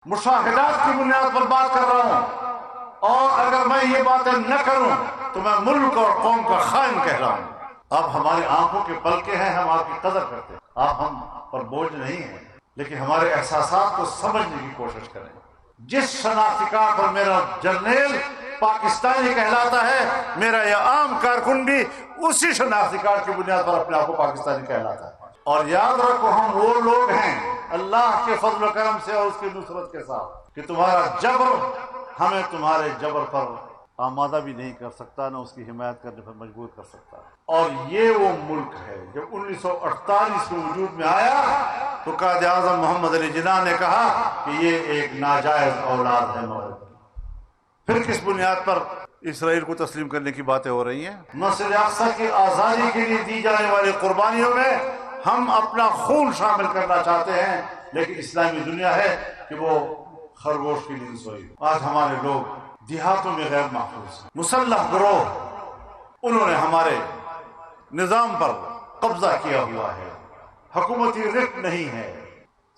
مشاہدات کی بنیاد پر بات کر رہا ہوں، اور اگر میں یہ باتیں نہ کروں تو میں ملک اور قوم کا خائن کہہ رہا ہوں۔ آپ ہماری آنکھوں کے پلکے ہیں، ہم آپ کی قدر کرتے ہیں، آپ ہم پر بوجھ نہیں ہیں، لیکن ہمارے احساسات کو سمجھنے کی کوشش کریں۔ جس شناختی کارڈ پر میرا جرنیل پاکستانی کہلاتا ہے، میرا یہ عام کارکن بھی اسی شناختی کارڈ کی بنیاد پر اپنے آپ کو پاکستانی کہلاتا ہے۔ اور یاد رکھو، ہم وہ لوگ ہیں اللہ کے فضل و کرم سے اور اس کی نصرت کے ساتھ کہ تمہارا جبر ہمیں تمہارے جبر پر آمادہ بھی نہیں کر سکتا، نہ اس کی حمایت کرنے پر مجبور کر سکتا۔ اور یہ وہ ملک ہے جب 1948 میں وجود میں آیا تو قائد اعظم محمد علی جناح نے کہا کہ یہ ایک ناجائز اولاد ہے مغرب کی۔ پھر کس بنیاد پر اسرائیل کو تسلیم کرنے کی باتیں ہو رہی ہیں؟ مسجد اقصی کی آزادی کے لیے دی جانے والی قربانیوں میں ہم اپنا خون شامل کرنا چاہتے ہیں، لیکن اسلامی دنیا ہے کہ وہ خرگوش کی نیند سوئی۔ آج ہمارے لوگ دیہاتوں میں غیر محفوظ ہیں، مسلح گروہ انہوں نے ہمارے نظام پر قبضہ کیا ہوا ہے، حکومتی رٹ نہیں ہے،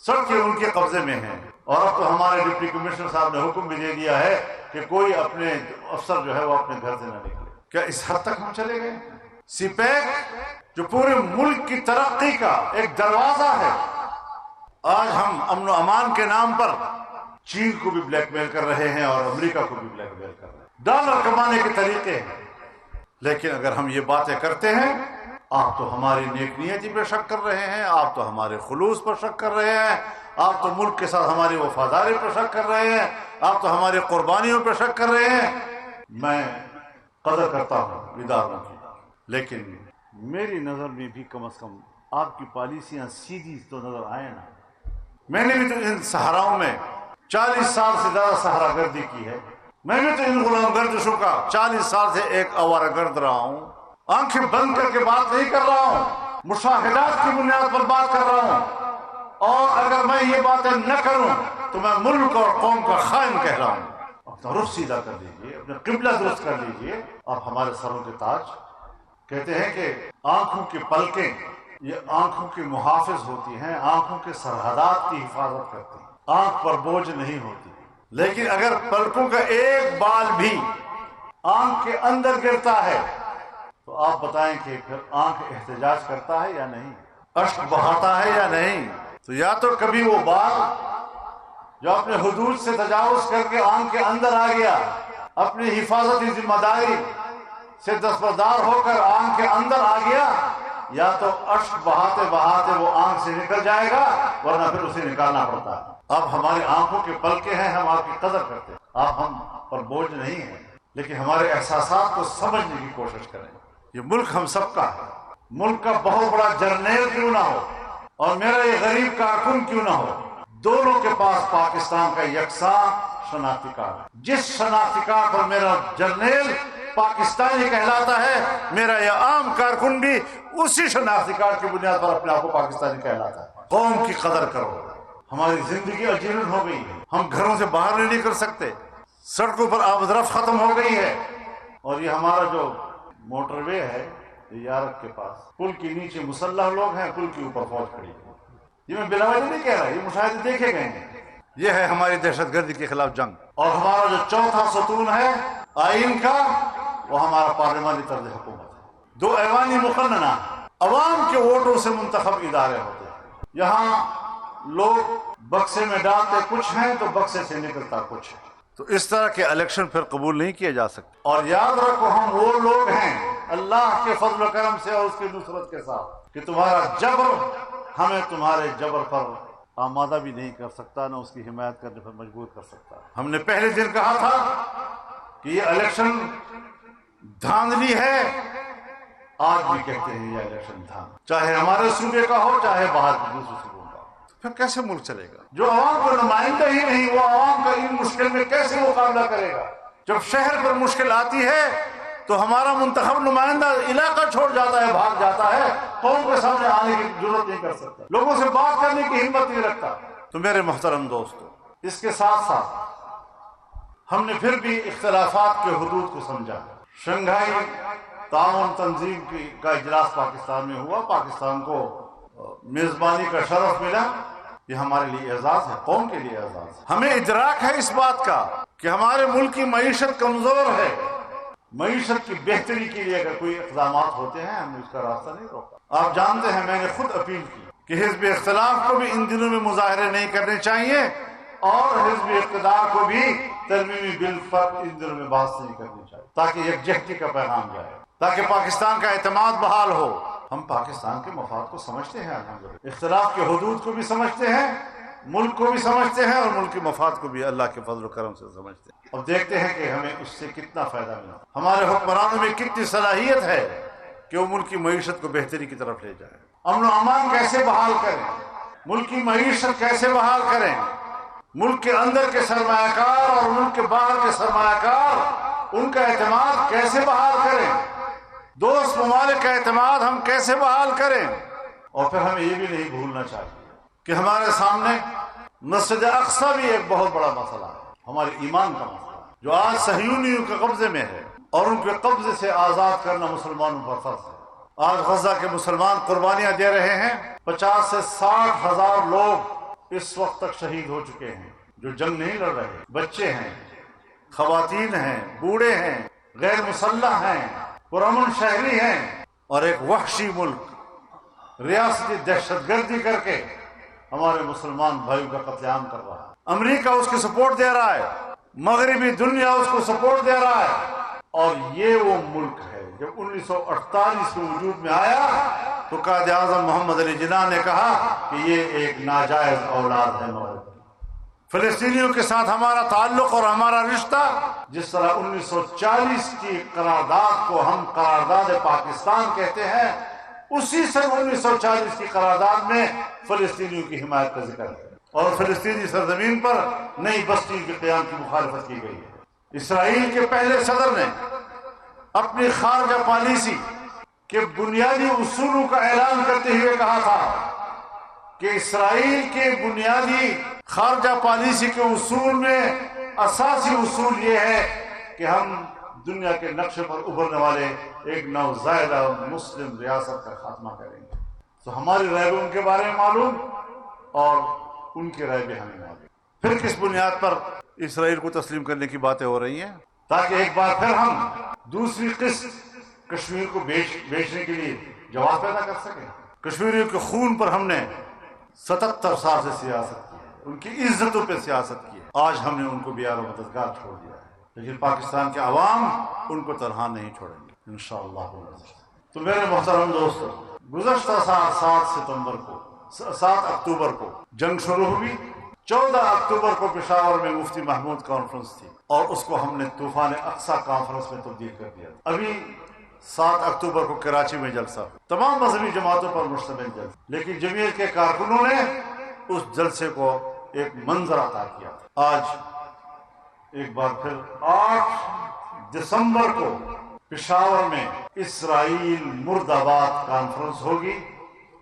سڑکیں ان کے قبضے میں ہیں، اور اب تو ہمارے ڈپٹی کمشنر صاحب نے حکم بھی دے دیا ہے کہ کوئی اپنے افسر جو ہے وہ اپنے گھر سے نہ نکلے۔ کیا اس حد تک ہم چلے گئے؟ سی پیک جو پورے ملک کی ترقی کا ایک دروازہ ہے، آج ہم امن و امان کے نام پر چین کو بھی بلیک میل کر رہے ہیں اور امریکہ کو بھی بلیک میل کر رہے ہیں۔ ڈالر کمانے کے طریقے ہیں، لیکن اگر ہم یہ باتیں کرتے ہیں، آپ تو ہماری نیک نیتی پہ شک کر رہے ہیں، آپ تو ہمارے خلوص پر شک کر رہے ہیں، آپ تو ملک کے ساتھ ہماری وفاداری پر شک کر رہے ہیں، آپ تو ہماری قربانیوں پہ شک کر رہے ہیں۔ میں قدر کرتا ہوں اداروں کی، لیکن میری نظر میں بھی کم از کم آپ کی پالیسیاں سیدھی تو نظر آئے نا۔ میں نے بھی تو ان صحراؤں میں 40 سال سے زیادہ صحرا گردی کی ہے، میں بھی تو ان غلام گردشوں کا 40 سال سے ایک آوارہ گرد رہا ہوں، آنکھیں بند کر کے بات نہیں کر رہا ہوں، مشاہدات کی بنیاد پر بات کر رہا ہوں، اور اگر میں یہ باتیں نہ کروں تو میں ملک اور قوم کا خائن کہہ رہا ہوں۔ اپنا رخ سیدھا کر لیجیے، اپنا قبلہ درست کر لیجیے، آپ ہمارے سروں کے تاج۔ کہتے ہیں کہ آنکھوں کی پلکیں یہ آنکھوں کی محافظ ہوتی ہیں، آنکھوں کے سرحدات کی حفاظت کرتی ہیں، آنکھ پر بوجھ نہیں ہوتی، لیکن اگر پلکوں کا ایک بال بھی آنکھ کے اندر گرتا ہے تو آپ بتائیں کہ پھر آنکھ احتجاج کرتا ہے یا نہیں، اشک بہاتا ہے یا نہیں؟ تو یا تو کبھی وہ بال جو اپنے حدود سے تجاوز کر کے آنکھ کے اندر آ گیا، اپنی حفاظتی ذمہ داری سے دستبردار ہو کر آنکھ کے اندر آ گیا، یا تو اشک بہاتے بہاتے وہ آنکھ سے نکل جائے گا، ورنہ پھر اسے نکالنا پڑتا ہے۔ آپ ہماری آنکھوں کے پلکے ہیں، ہم آپ کی قدر کرتے ہیں، آپ ہم پر بوجھ نہیں ہیں، لیکن ہمارے احساسات کو سمجھنے کی کوشش کریں۔ یہ ملک ہم سب کا ہے، ملک کا بہت بڑا جرنیل کیوں نہ ہو اور میرا یہ غریب کارکن کیوں نہ ہو، دونوں کے پاس پاکستان کا یکساں شناختی کارڈ ہے۔ جس شناختی کارڈ پر میرا جرنیل پاکستانی کہلاتا ہے، میرا یہ عام کارکن بھی اسی شناختی کارڈ کی بنیاد پر اپنے آپ کو پاکستانی کہلاتا ہے۔ قوم کی قدر کرو۔ ہماری زندگی اجیرن ہو گئی ہے، ہم گھروں سے باہر نہیں نکل سکتے، سڑکوں پر آمد رفت ختم ہو گئی ہے، اور یہ ہمارا جو موٹر وے ہے یارک کے پاس، پل کے نیچے مسلح لوگ ہیں، پل کے اوپر فوج کھڑی ہے۔ یہ میں بلا وجہ نہیں کہہ رہا، یہ مشاہدے دیکھے گئے ہیں۔ یہ ہے ہماری دہشت گردی کے خلاف جنگ، اور ہمارا جو چوتھا ستون ہے آئین کا، وہ ہمارا پارلیمانی طرز حکومت ہے۔ دو ایوانی مقننہ عوام کے ووٹوں سے منتخب ادارے ہوتے ہیں، یہاں لوگ بکسے میں ڈالتے کچھ ہیں تو بکسے سے نکلتا کچھ ہے، تو اس طرح کے الیکشن پھر قبول نہیں کیے جا سکتے۔ اور یاد رکھو، ہم وہ لوگ ہیں اللہ کے فضل و کرم سے اور اس کی نصرت کے ساتھ کہ تمہارا جبر ہمیں تمہارے جبر پر آمادہ بھی نہیں کر سکتا، نہ اس کی حمایت کرنے پر مجبور کر سکتا۔ ہم نے پہلے دن کہا تھا کہ یہ الیکشن دھاندلی ہے، آج بھی کہتے ہیں یہ الیکشن دھاندلی، چاہے ہمارے صوبے کا ہو چاہے باہر کے دوسرے صوبوں کا۔ پھر کیسے ملک چلے گا جو عوام کو نمائندہ ہی نہیں؟ وہ عوام کا ان مشکل میں کیسے مقابلہ کرے گا؟ جب شہر پر مشکل آتی ہے تو ہمارا منتخب نمائندہ علاقہ چھوڑ جاتا ہے، بھاگ جاتا ہے، قوم کے سامنے آنے کی ضرورت نہیں کر سکتا، لوگوں سے بات کرنے کی ہمت نہیں رکھتا۔ تو میرے محترم دوستو، اس کے ساتھ ساتھ ہم نے پھر بھی اختلافات کے حدود کو سمجھا۔ شنگھائی تعاون تنظیم کا اجلاس پاکستان میں ہوا، پاکستان کو میزبانی کا شرف ملا، یہ ہمارے لیے اعزاز ہے، قوم کے لیے اعزاز ہے۔ ہمیں ادراک ہے اس بات کا کہ ہمارے ملک کی معیشت کمزور ہے، معیشت کی بہتری کے لیے اگر کوئی اقدامات ہوتے ہیں ہم اس کا راستہ نہیں روکا۔ آپ جانتے ہیں میں نے خود اپیل کی کہ حزب اختلاف کو بھی ان دنوں میں مظاہرے نہیں کرنے چاہیے اور حزب اقتدار کو بھی ترمیمی بل پر ان دنوں میں بحث نہیں کرنی چاہیے، تاکہ یکجہتی کا پیغام جائے، تاکہ پاکستان کا اعتماد بحال ہو۔ ہم پاکستان کے مفاد کو سمجھتے ہیں، الحمدللہ اختلاف کے حدود کو بھی سمجھتے ہیں، ملک کو بھی سمجھتے ہیں اور ملک کے مفاد کو بھی اللہ کے فضل و کرم سے سمجھتے ہیں۔ اب دیکھتے ہیں کہ ہمیں اس سے کتنا فائدہ ملا، ہمارے حکمرانوں میں کتنی صلاحیت ہے کہ وہ ملک کی معیشت کو بہتری کی طرف لے جائیں۔ امن و امان کیسے بحال کریں، ملک کی معیشت کیسے بحال کریں، ملک کے اندر کے سرمایہ کار اور ملک کے باہر کے سرمایہ کار ان کا اعتماد کیسے بحال کریں، دوست ممالک کا اعتماد ہم کیسے بحال کریں۔ اور پھر ہمیں یہ بھی نہیں بھولنا چاہیے کہ ہمارے سامنے مسجد اقصی بھی ایک بہت بڑا مسئلہ ہے، ہمارے ایمان کا مسئلہ ہے، جو آج صہیونیوں کے قبضے میں ہے، اور ان کے قبضے سے آزاد کرنا مسلمانوں پر فرض ہے۔ آج غزہ کے مسلمان قربانیاں دے رہے ہیں، 50 سے 60 ہزار لوگ اس وقت تک شہید ہو چکے ہیں جو جنگ نہیں لڑ رہے، بچے ہیں، خواتین ہیں، بوڑھے ہیں، غیر مسلح ہیں، پرامن شہری ہیں، اور ایک وحشی ملک ریاستی دہشت گردی کر کے ہمارے مسلمان بھائیوں کا قتل عام کر رہا ہے۔ امریکہ اس کی سپورٹ دے رہا ہے، مغربی دنیا اس کو سپورٹ دے رہا ہے، اور یہ وہ ملک ہے جب 1948 میں وجود میں آیا تو قائد اعظم محمد علی جناح نے کہا کہ یہ ایک ناجائز اولاد ہے مغرب۔ فلسطینیوں کے ساتھ ہمارا تعلق اور ہمارا رشتہ جس طرح 1940 کی قرارداد کو ہم قرارداد پاکستان کہتے ہیں، اسی سن 1940 کی قرارداد میں فلسطینیوں کی حمایت کا ذکر ہے اور فلسطینی سرزمین پر نئی بستی کے قیام کی مخالفت کی گئی ہے۔ اسرائیل کے پہلے صدر نے اپنی خارجہ پالیسی کے بنیادی اصولوں کا اعلان کرتے ہوئے کہا تھا کہ اسرائیل کے بنیادی خارجہ پالیسی کے اصول میں اساسی اصول یہ ہے کہ ہم دنیا کے نقشے پر ابھرنے والے ایک نوزائیدہ مسلم ریاست کا خاتمہ کریں گے۔ تو ہماری رائے بھی ان کے بارے میں معلوم اور ان کی رائے بھی ہمیں معلوم۔ پھر کس بنیاد پر اسرائیل کو تسلیم کرنے کی باتیں ہو رہی ہیں تاکہ ایک بار پھر ہم دوسری قسط کشمیر کو بیچنے کے لیے جواز پیدا کر سکیں۔ کشمیریوں کے خون پر ہم نے 77 سال سے سیاست کی ہے، ان کی عزتوں پہ سیاست کی ہے، آج ہم نے ان کو بیار و مددگار چھوڑ دیا ہے، لیکن پاکستان کے عوام ان کو تنہا نہیں چھوڑیں گے انشاءاللہ۔ تو میرے محترم دوستو، گزشتہ سال 7 اکتوبر کو جنگ شروع ہوئی، 14 اکتوبر کو پشاور میں مفتی محمود کانفرنس تھی اور اس کو ہم نے طوفان اقصی کانفرنس میں تبدیل کر دیا۔ ابھی 7 اکتوبر کو کراچی میں جلسہ، تمام مذہبی جماعتوں پر مشتمل جلسہ، لیکن جمعیت کے کارکنوں نے اس جلسے کو ایک منظر عطا کیا۔ آج ایک بار پھر 8 دسمبر کو پشاور میں اسرائیل مرد آباد کانفرنس ہوگی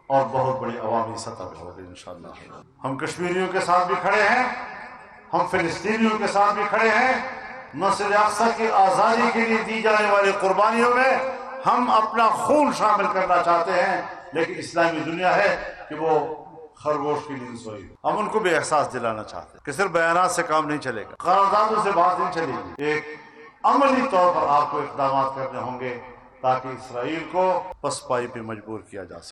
اور بہت بڑی عوامی سطح پر ہوگی انشاءاللہ۔ ہم کشمیریوں کے ساتھ بھی کھڑے ہیں، ہم فلسطینیوں کے ساتھ بھی کھڑے ہیں، مسجد اقصی کی آزادی کے لیے دی جانے والی قربانیوں میں ہم اپنا خون شامل کرنا چاہتے ہیں، لیکن اسلامی دنیا ہے کہ وہ خرگوش کی نیند سوئی۔ ہم ان کو بھی احساس دلانا چاہتے ہیں کہ صرف بیانات سے کام نہیں چلے گا، قراردادوں سے بات نہیں چلے گی، ایک عملی طور پر آپ کو اقدامات کرنے ہوں گے تاکہ اسرائیل کو پسپائی پہ مجبور کیا جا سکے۔